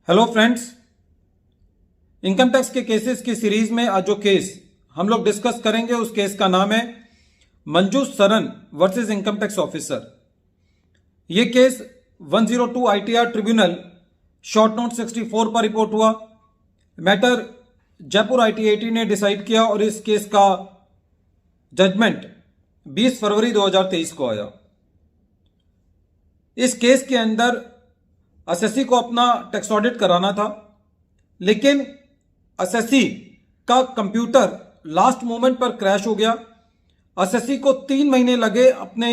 Hello friends, income tax के cases की series में आज जो केस हम लोग डिस्कस करेंगे उस केस का नाम है Manju Saran versus income tax officer. ये case 102 ITR tribunal short note 64 पर रिपोर्ट हुआ। मैटर जयपुर ITAT ने डिसाइड किया और इस केस का जजमेंट 20 फरवरी 2023 को आया। इस केस के अंदर एसएससी को अपना टैक्स ऑडिट कराना था, लेकिन एसएससी का कंप्यूटर लास्ट मोमेंट पर क्रैश हो गया। एसएससी को 3 महीने लगे अपने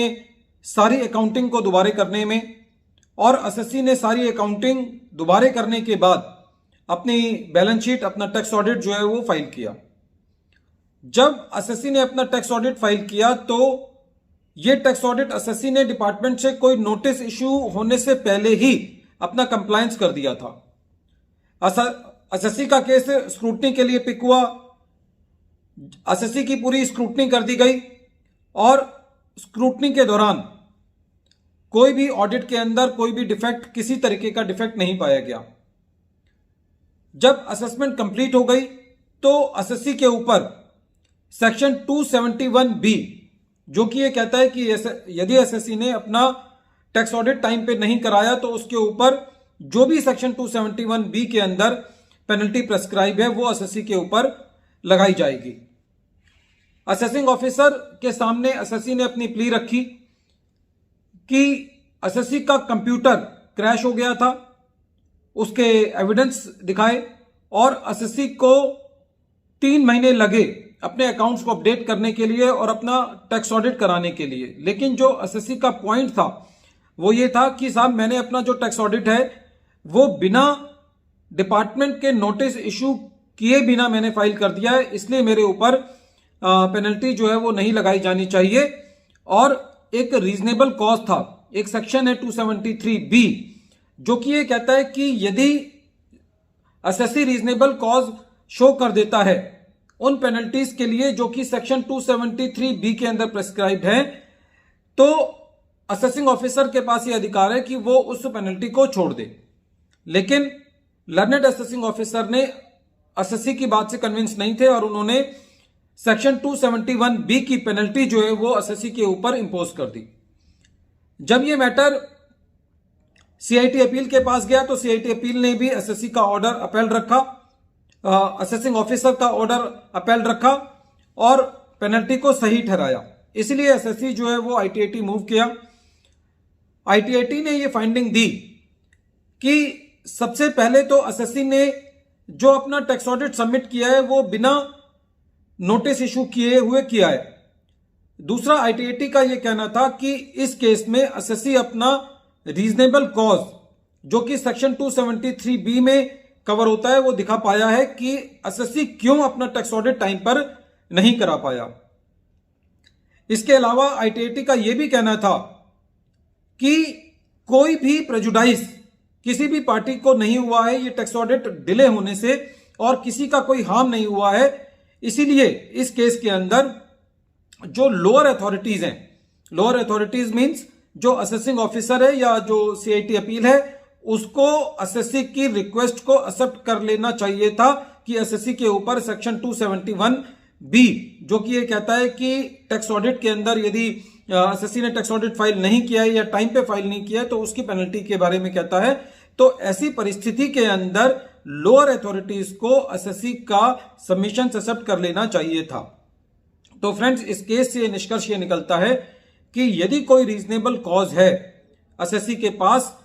सारी अकाउंटिंग को दोबारा करने में, और एसएससी ने सारी अकाउंटिंग दोबारा करने के बाद अपनी बैलेंस शीट, अपना टैक्स ऑडिट जो है वो फाइल किया। जब एसएससी ने अपना टैक्स ऑडिट फाइल किया तो ये टैक्स ऑडिट एसएससी ने डिपार्टमेंट से कोई नोटिस इशू होने से पहले ही अपना कंप्लायंस कर दिया था। एसएससी का केस स्क्रूटनी के लिए पिक हुआ। एसएससी की पूरी स्क्रूटनी कर दी गई और स्क्रूटनी के दौरान कोई भी ऑडिट के अंदर कोई भी डिफेक्ट, किसी तरीके का डिफेक्ट नहीं पाया गया। जब असेसमेंट कंप्लीट हो गई तो एसएससी के ऊपर सेक्शन 271B, जो कि ये कहता है कि यदि एसएससी ने अपना टैक्स ऑडिट टाइम पे नहीं कराया तो उसके ऊपर जो भी सेक्शन 271B के अंदर पेनल्टी प्रेस्क्राइब है वो एसएससी के ऊपर लगाई जाएगी। असेसिंग ऑफिसर के सामने एसएससी ने अपनी प्ली रखी कि एसएससी का कंप्यूटर क्रैश हो गया था, उसके एविडेंस दिखाए, और एसएससी को 3 महीने लगे अपने अकाउंट्स को अपडेट करने के लिए और अपना टैक्स ऑडिट कराने के लिए। लेकिन जो एसएससी का पॉइंट था वो ये था कि साहब, मैंने अपना जो टैक्स ऑडिट है वो बिना डिपार्टमेंट के नोटिस इशू किए बिना मैंने फाइल कर दिया है, इसलिए मेरे ऊपर पेनल्टी जो है वो नहीं लगाई जानी चाहिए। और एक रीजनेबल कॉज था, एक सेक्शन है 273B, जो कि ये कहता है कि यदि एसएससी रीजनेबल कॉज शो कर देता है उन पेनल्टीज के लिए जो कि सेक्शन 273B के अंदर प्रेस्क्राइब्ड है, तो असेसिंग ऑफिसर के पास ये अधिकार है कि वो उस पेनल्टी को छोड़ दे। लेकिन लर्नेड असेसिंग ऑफिसर ने एसएससी की बात से कन्विंस नहीं थे और उन्होंने सेक्शन 271B की पेनल्टी जो है वो एसएससी के ऊपर इंपोज कर दी। जब ये मैटर सीआईटी अपील के पास गया तो सीआईटी अपील ने भी एसएससी का ऑर्डर अपील रखा, असेसिंग ऑफिसर का ऑर्डर अपील रखा और पेनल्टी को सही ठहराया। इसलिए एसएससी जो है वो आईटीएटी मूव किया। आईटीएटी ने ये फाइंडिंग दी कि सबसे पहले तो एसएससी ने जो अपना टैक्स ऑडिट सबमिट किया है वो बिना नोटिस इशू किए हुए किया है। दूसरा, आईटीएटी का ये कहना था कि इस केस में एसएससी अपना रीजनेबल कॉज, जो कि सेक्शन 273B में कवर होता है, वो दिखा पाया है कि एसएससी क्यों अपना टैक्स ऑडिट टाइम पर नहीं करा पाया। इसके अलावा आईटीएटी का यह भी कहना था कि कोई भी प्रेजुडाइज किसी भी पार्टी को नहीं हुआ है ये टैक्स ऑडिट डिले होने से, और किसी का कोई हार्म नहीं हुआ है। इसीलिए इस केस के अंदर जो लोअर अथॉरिटीज हैं, लोअर अथॉरिटीज मींस जो असेसिंग ऑफिसर है या जो सीआईटी अपील है, उसको एसएससी की रिक्वेस्ट को एक्सेप्ट कर लेना चाहिए था कि एसएससी के ऊपर सेक्शन 271B, जो कि ये कहता है कि टैक्स ऑडिट के अंदर यदि एसएससी ने टैक्स ऑडिट फाइल नहीं किया है या टाइम पे फाइल नहीं किया है तो उसकी पेनल्टी के बारे में कहता है। तो ऐसी परिस्थिति के अंदर लोअर अथॉरिटीज को एसएससी का सबमिशन एक्सेप्ट कर लेना चाहिए था। तो फ्रेंड्स, इस केस से निष्कर्ष ये निकलता है कि यदि कोई रीजनेबल कॉज है एसएससी के पास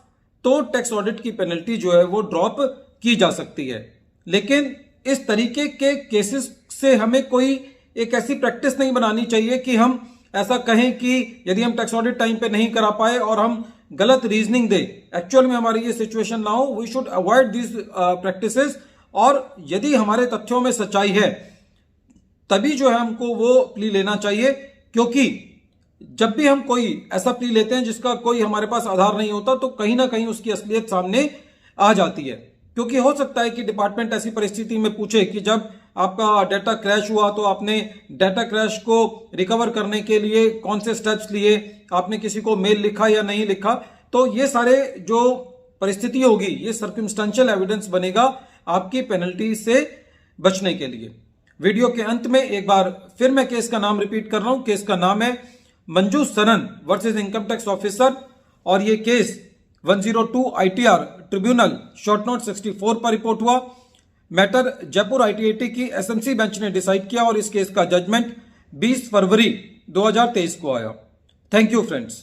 तो टैक्स ऑडिट की पेनल्टी जो है वो ड्रॉप की जा सकती है। लेकिन इस तरीके के केसेस से हमें कोई एक ऐसी प्रैक्टिस नहीं बनानी चाहिए कि हम ऐसा कहें कि यदि हम टैक्स ऑडिट टाइम पे नहीं करा पाए और हम गलत रीजनिंग दे। एक्चुअल में हमारी ये सिचुएशन ना हो, we should avoid this practices. और यदि हमारे तथ्यों में सच्चाई है तभी जो है हमको वो प्ली लेना चाहिए, क्योंकि जब भी हम कोई ऐसा प्ली लेते हैं जिसका कोई हमारे पास आधार नहीं होता तो कहीं ना कहीं उसकी असलियत सामने आ जाती है। क्योंकि हो सकता है कि डिपार्टमेंट ऐसी परिस्थिति में पूछे कि जब आपका डाटा क्रैश हुआ तो आपने डाटा क्रैश को रिकवर करने के लिए कौन से स्टेप्स लिए, आपने किसी को मेल लिखा या नहीं लिखा। तो ये सारे जो परिस्थिति होगी, ये सर्कमस्टेंशियल एविडेंस बनेगा आपकी पेनल्टी से बचने के लिए। वीडियो के अंत में एक बार फिर मैं केस का नाम रिपीट कर रहा हूं। केस का नाम है Manju Saran versus income tax officer और ये case 102 ITR tribunal short note 64 पर रिपोर्ट हुआ। मैटर जयपुर ITAT की SMC बेंच ने डिसाइड किया और इस केस का जजमेंट 20 फरवरी 2023 को आया। Thank you friends.